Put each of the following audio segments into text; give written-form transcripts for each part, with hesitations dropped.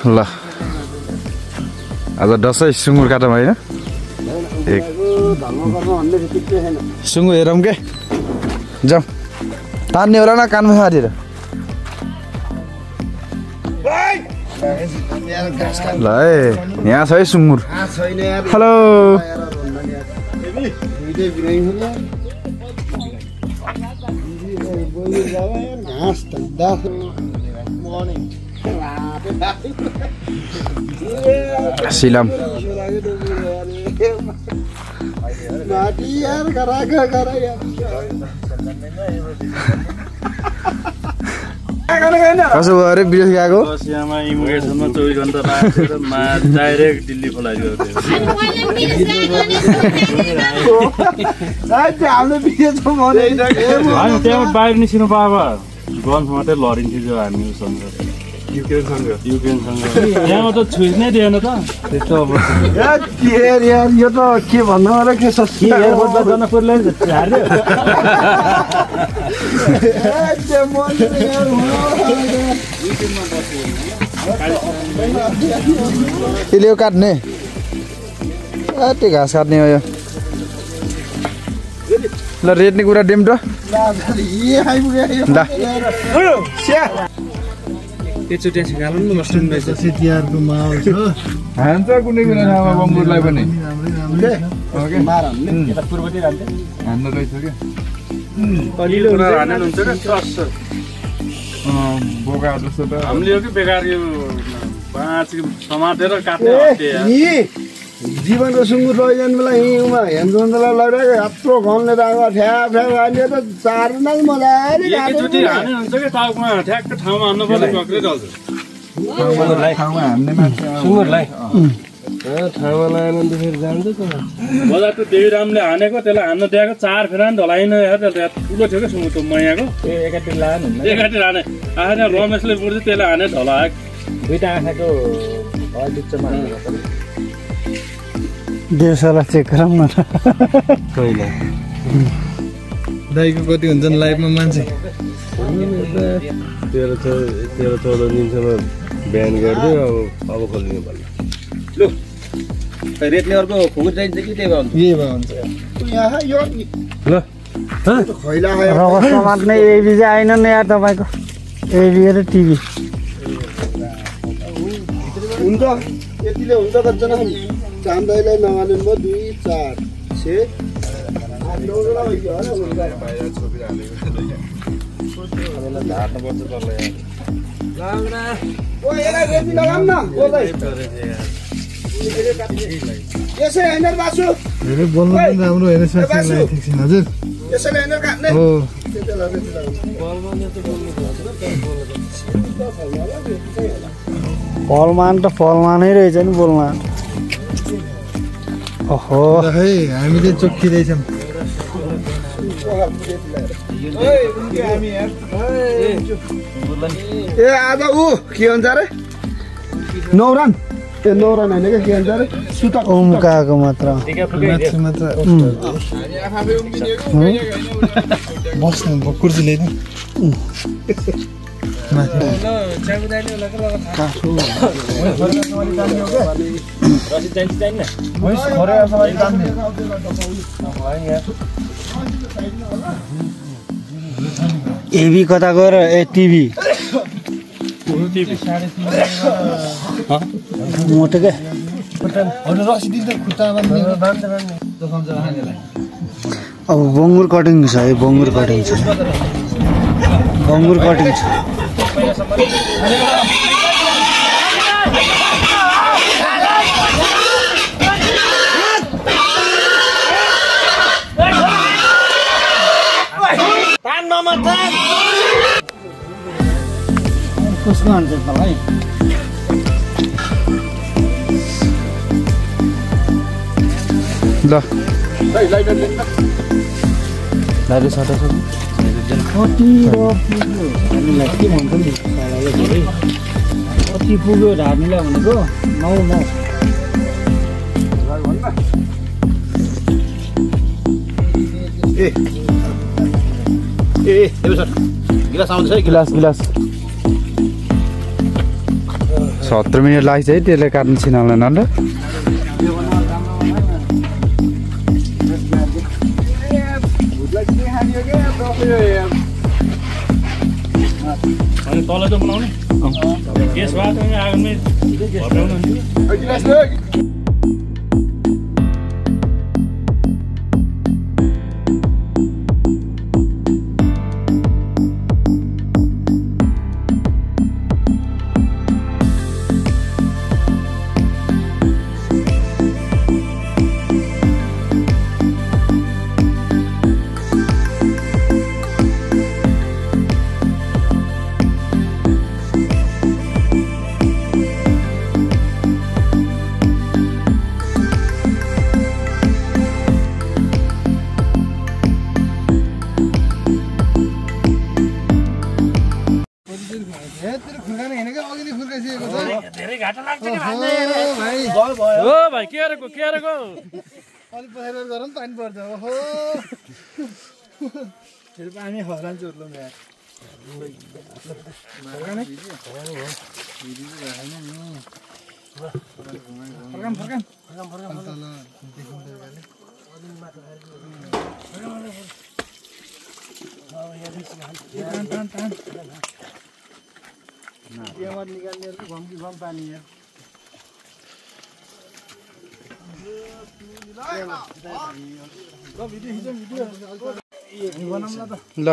ल आज दसैँ सुँगुर काटौँ होइन सुँगुर हेरौँ के जाउँ तान्ने होला न कानमा हालेर ल है यहाँ छ है सुँगुर हेलो सिलाम कसो भयो अरे विदेश गएको रसियामा इमिग्रेसनमा 24 घण्टा राखेर डाइरेक्ट दिल्ली फ्लाइट गर्थ्यो त्यहाँबाट बाहिर निस्किनु पाएको गन्स मात्रै लडिन्थ्यो जो हामीसँग युक्रेनसँग त्यहाँमा त छुइनै दिएन त त्यस्तो अब यो त के भन्नु होला के जनकपुरलाई हार्यो त्यसले काट्ने त्यो घाँस काट्ने हो यो ल रेट्ने कुरा डेम त एकचोटि सिकाल्नु नि मस्टुन रहेछ तिहारको माहौल छ हान्छ कुनै कुनै ठाउँमा बङ्गुरलाई पनि पूर्वतिर हान्छ हान्नु रहेछ क्या कलिलो हाने हुन्छ र क्रस बोका जस्तो त हामीले हो कि बेकार यो 5 समातेर काट्ने जीवनको सुँगुर लैजानुलाई हिउँमा हेमचन्द्रलाई लैरहेको यत्रो घनले राखेको ठ्याप ठ्याप अहिले त चार्नै मजाले एकैचोटि हाने हुन्छ कि टाउकोमा ठ्याक्क ठाउँमा हान्नु पर्ने पक्रै चल्छ ठाउँमा हान्ने मान्छे सुँगुरलाई ठाउँमा लगाएन भने त फेरि जान्छ त बजारको देवीरामले हानेको त्यसलाई हान्न दिएको 4 फेरा नि ढलाइन ठुलो थियो क्या सुँगुरको मैयाको एकातिर लानु एकातिर हाने आएर रमेशले बुझ्यो त्यसले हाने ढलाएको दुईटा आँखाको बिचमा देशलाई चेक गरौँ न कहिले दाइको कति हुन्छ नि लाइफमा मान्छे 13-14 दिनसम्म बिहान गरिदियो अब खोलिदिनु पर्ने लु रेट्ने अर्को खुकुर चाहिन्छ कि त्यही भन्छ यहाँ यो ल खैला रगत समात्ने एबी चाहिँ आएन नि यार तपाईँको एबी र टिभी हुन्छ यतिले हुन्छ कतिजना चाम्दाइलाई नमाने म 2 4 6 8 9 वटा भइयो ओ यसलाई रेती लगाम न यसै हैन बासु धेरै बोल्नु पनि राम्रो हैन साथीलाई ठिक छ हजुर यसैले हैन काट्ने हो फलमान त फलमानै रहेछ नि बोलमा ओहो है हामीले चोक्किदैछौँ ए आज ऊ के भन्छ अरे नौरान ए नौरान होइन क्या के भन्छ अरे सुता उम्काएको मात्र बस्नु कुर्सी ल्याइदिनु एभी कता गएर ए टिभी मोटो क्या अब बङ्गुर कटिङ छ है बङ्गुर कटिङ छ कसको हान्छ मलाई ल लाइट सटा छ कति हामीलाई के भन्छ नि कति पुग्यो हामीलाई भनेको 9 ए सर गिलास आउँछ है गिलास 17 मिनट लाग्छ है त्यसले काट्नु छिनाउन न अनि तल त बनाउने ग्यास भात आगोमै भर्काउनु धेरै घाटा लाग्छ नि भाइ हो भाइ के गरेको अलि पछाडि गरौँ पानी पर्छ ओहो फेरि पानी हरान्छ उर्लम यार निकाल्नेहरूको घम्की घम पानी यार ल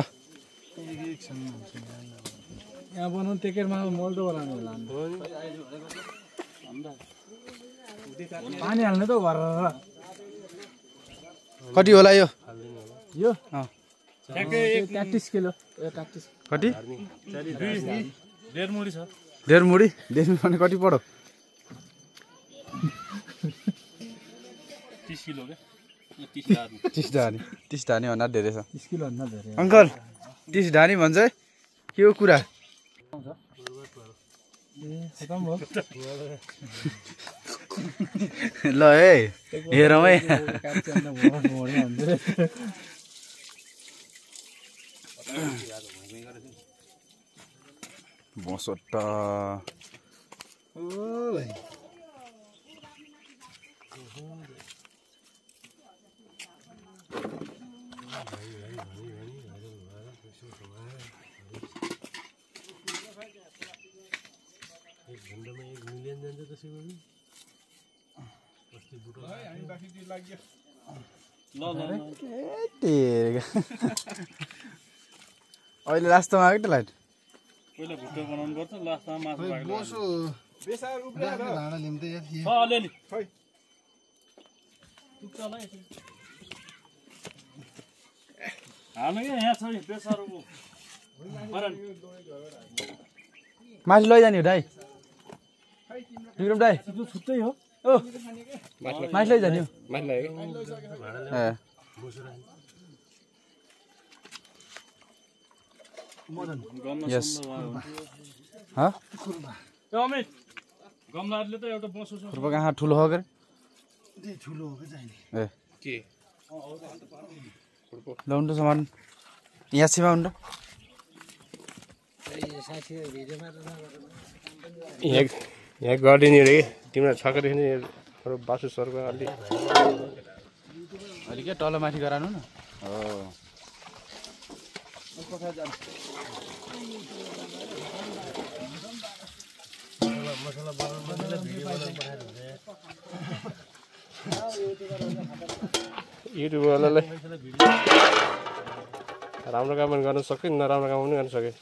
यहाँ बनाउनु टेकेरमा मोल्टो बनाउनु होला पानी हाल्ने त भरेर कति होला यो 33 किलो कति 1.5 मुडी छ 1.5 मुडी भने कति पढो 30 किलो के 30 धानी भन्दा धेरै छ 30 किलो भन्दा धेरै अंकल 30 धानी भन्छ है के हो कुरा ल है हेरौँ है बसोटा अहिले लास्टमा आएको त लाइट पहिला भुट्टो बनाउनु पर्छ लास्टमा मासु पाक्छ बोसो बेसार उब्रेर भाडा लिम्दै यार छ अलिअलि खै टुक्का ल यसो हाल्नु के यहाँ छ नि बेसारको मासु लैजाने हो दाइ विक्रम दाइ छुट्टै हो ओ मासु लैजाने हो यस अमित गमलाले त एउटा बसो छ खुर्पा कहाँ ठुलो हो के ठुलो हो के चाहिने ए के लाउनु त सामान यहाँ छिमा हुनु यहाँ गरिदिने रे तिमीलाई छक्कदेखि बासु सर्को अलि अलि के तल माथि गराउनु न हो युट्युबवालालाई राम्रो काम पनि गर्न सक्यो नराम्रो काम पनि गर्न सक्यो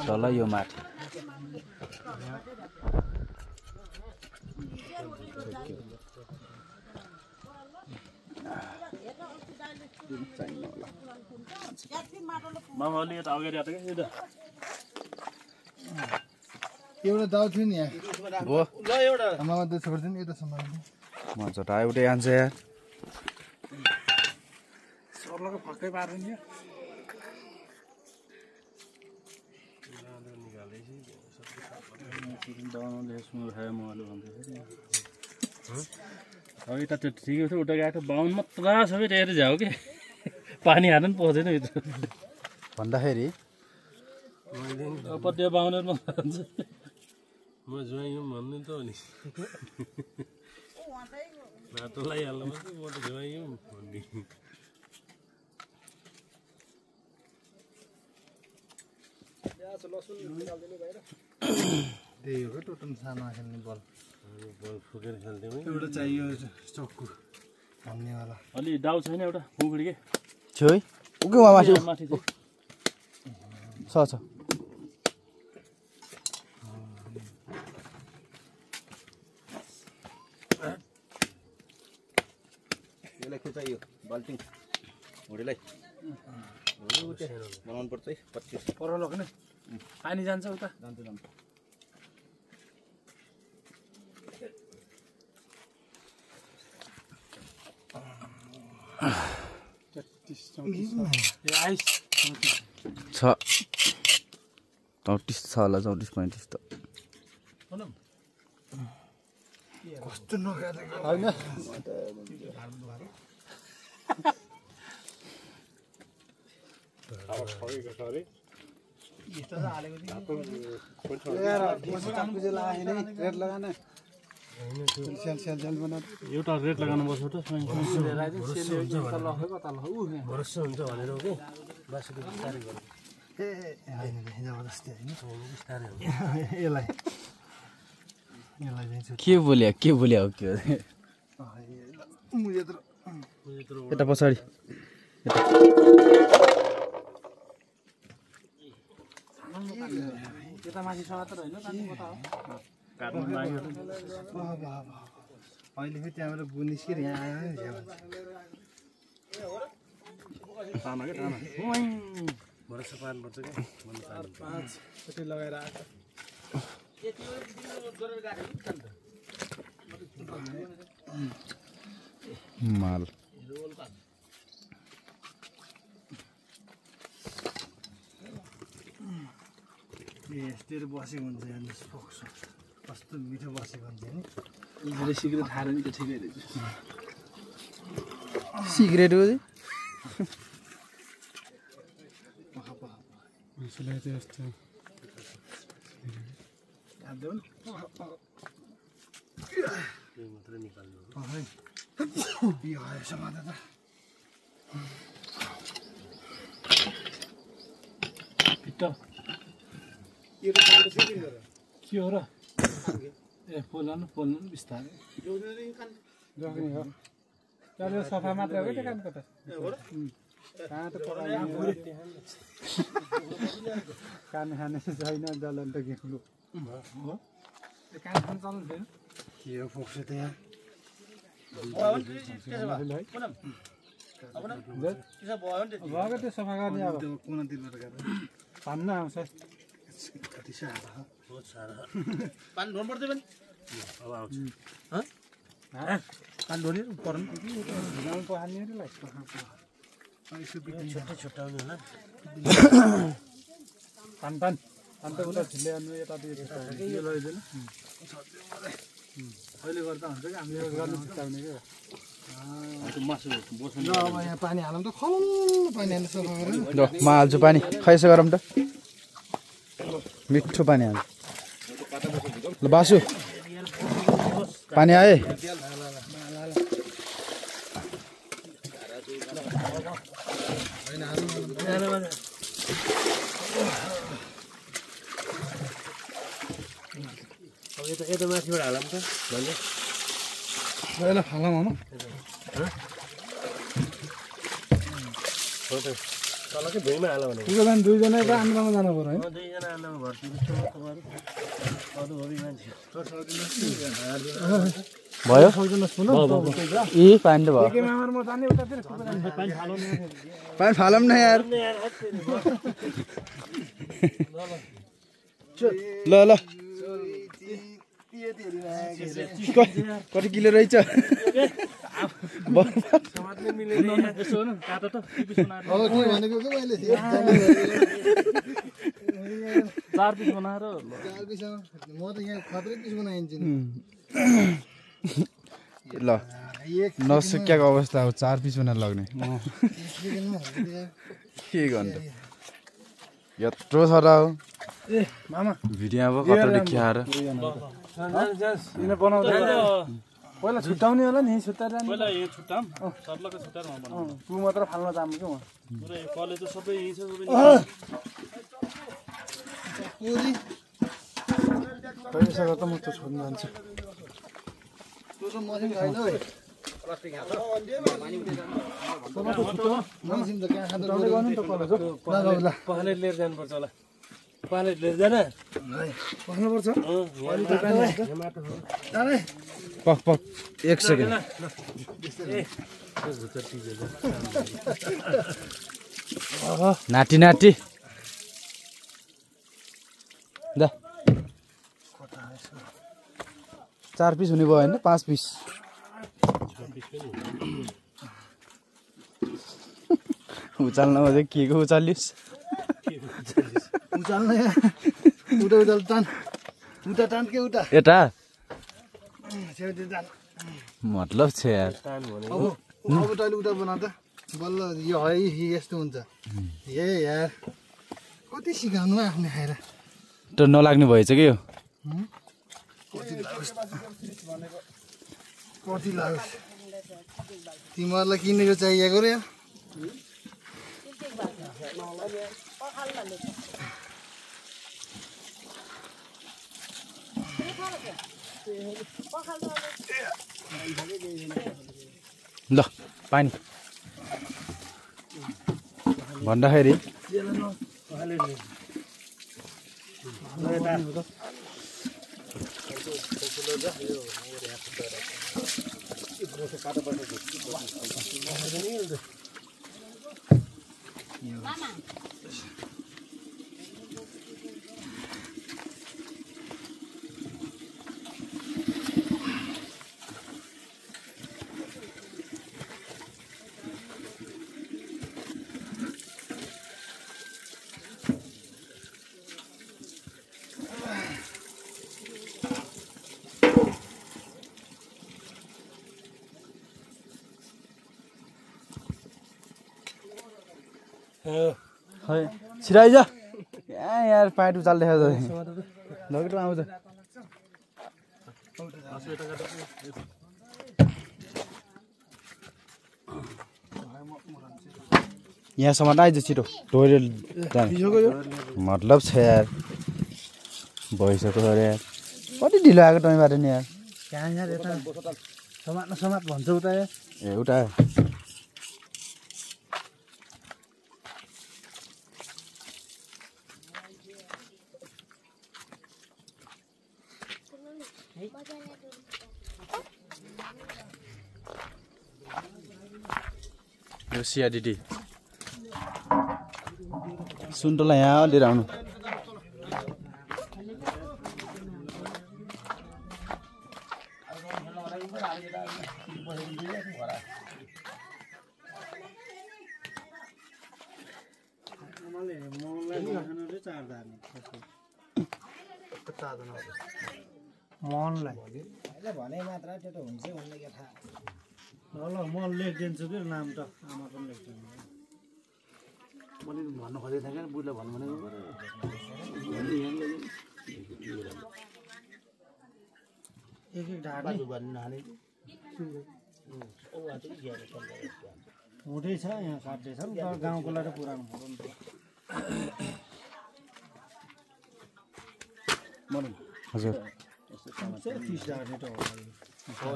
तल यो माथि मामा अलि यता अगाडि आएको क्या एउटा दाउ थियो नि यहाँ हो ल एउटा आमामा दुध छोड्दैन यता सम्मान म झटा एउटै खान्छ यार सर्लको फक्कै पार्दैन नि बनाउनुले सुँगुर खायो मले भन्दैछ अब यता त्यो ठिकै थियो उता गएको बाहुन मात्र सबै टेर जाऊ कि पानी हाल्नु पनि पाउँदैन भित्र भन्दाखेरि पट्टिया बाहुनहरुमा हुन्छ म ज्वाइँ भन्नु त हो नि नातो लगाइहाल्नु मात्रै म त ज्वाइँ भन्ने त्यही हो टोटम सानो खेल्ने बल बल फुकेर खेल्थ्यौँ एउटा चाहियो चक्कु हान्नेवाला अलि डाउ छैन एउटा खुकुडी के छु है उके वा माथि माथि चाहिँ छ यसलाई के चाहियो बाल्टिङ हुडीलाई बनाउनु पर्छ है 25 पर लग्ने पानी जान्छ उता जान्छ आइस 34 छ होला 34 35 त कस्तो नखाएको हैन एउटा रेट लगाउनु पर्छ त भरोसा हुन्छ भनेर हो कि बासुको बिस्तारै गर्नु जबरजस्ती होइन यसलाई के बोल्यो के हो यता पछाडि यता माथि समात्र होइन काट्नु लाग्यो अहिले फेरि त्यहाँबाट बुनिस्केर यहाँ आयो तामा के तामा भरोसा पार्नुपर्छ क्या लगाएर आएको माल यस्तै बसेको हुन्छ हेर्नुहोस् फोक्सो कस्तो मिठो बसेको हुन्छ नि यसले सिगरेट खाएर नि त ठिकै रहेछ सिगरेट हो यसलाई चाहिँ यस्तो मात्रै निकाल्नु पिट्ट के हो र ए पोल्नु बिस्तारै सफा मात्र हो त्यो कामको त कान खाने छैन जलन त गेक्नु हो कान खान चल्नु छैन के हो फोक्सो त यहाँ भयो त्यो सफा गर्ने अब कुनातिर गएर पान्न आउँछ कति साह्रो पानी ढोल्नु पर्छ पनि अब आउँछ पानी ढोल्यो पर्नु पहाल्नेहरूलाई छुट्टै छुट्टाउनु होला पान अन्त उता झिल्ले आउनु यता यो लैदिनु अहिले गर्दा हुन्छ कि हामीले गर्नु सिकाउने क्या मासु बस्नु ल अब यहाँ पानी हालौँ त खल्लो पानी हाल्नु सफा गरेर ल म हाल्छु पानी खै यसो गरौँ त मिठो पानी हाल्छु ल बासु पानी आए अब यता माथिबाट हालौँ त भन्ने यसलाई फालौँ हो तलकै भुइँमा हाल भने दुईजना एउटा आन्द्रामा जानु पर्यो है दुईजना आन्दामा भर्ती अरू हबी मान्छे भयो ए पानी त भयो पानी फालौँ न यार ल ल कति किलो रहेछ समाजले मिलेन यसो न काटा त पिस बनाएर अब के भनेको के मैले 4 पिस बनाएर म त यहाँ खतरै पिस बनाइन्छु नि ल नसुक्याको अवस्था हो 4 पिस बनाएर लग्ने के गर्नु यत्रो छ र ए मामा भिडियो अब कता देखाएर यिन बनाउँदा पहिला छुट्टाउने होला नि छुट्टाएर पहिला यहाँ छुट्टाम सर्लको छुट्टाएर म बनाउँछु तु मात्र फाल्न जाम के म पुरै कलेज त सबै यही छ सबै पुरी पैसा त म त छोड्न जान्छु तु त मसिन छैन है प्लास्टिक हात मसिन त कहाँ खाँदा गर्नु त कलेज ल पहले लिएर जानुपर्छ होला पहले लिएर जान पर्छ पक पक 1 सेकेन्ड नाटी नाटी दा 4 पिस हुने भयो हैन 5 पिस उचाल्नमा चाहिँ के को उचाल्युस् उचाल्न उता उता टान उता टान के उता एटा छेउतिर टान मतलब छ यार अब तैँले उता बना त बल्ल यो है यस्तो हुन्छ ए यार कति सिकाउनु आफ्नो खाएर त नलाग्ने भएछ के यो कति लाग्यो तिमीहरूलाई किनेको चाहिएको र यार ल पानी भन्दाखेरि खै छिराइज यार पाइट उचाल्दै छ लगेर आउँछ यहाँसम्म आइज छिटो टोइलेट मतलब छ यार भइसक्यो अरे यार कति ढिलो आएको टैबाट नि यार कहाँ यार यता समात भन्छ उता यार ए उता यो सिया दिदी सुन्तला यहाँ लिएर आउनु मनलाई भने मात्र त्यो त हुन्छ भन्ने के थाहा ल म लेखिदिन्छु कि नाम त आमा पनि लेख्दिनु मैले भन्नु खोजेको थिएँ कि बुढीलाई भन्नु भनेको एक ढाड्ने हुँदैछ यहाँ काट्दैछ नि तर गाउँको लागि पुरानो फोटो नि त हजुर 30 ढाड्ने त हो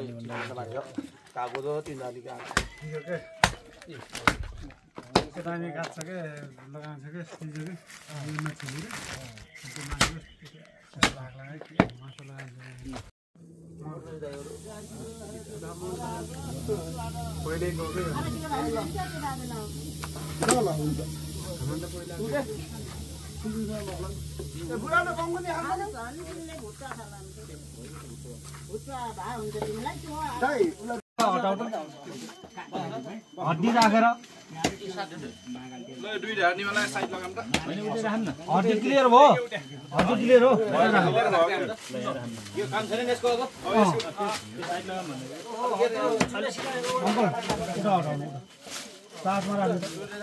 कागज 3 डालीका दामी काट्छ के लगाउँछ के सिजो के मसला पहिले गयो के हड्डी राखेर हड्डी क्लियर भयो हड्डी क्लियर हो साथमा राख्नु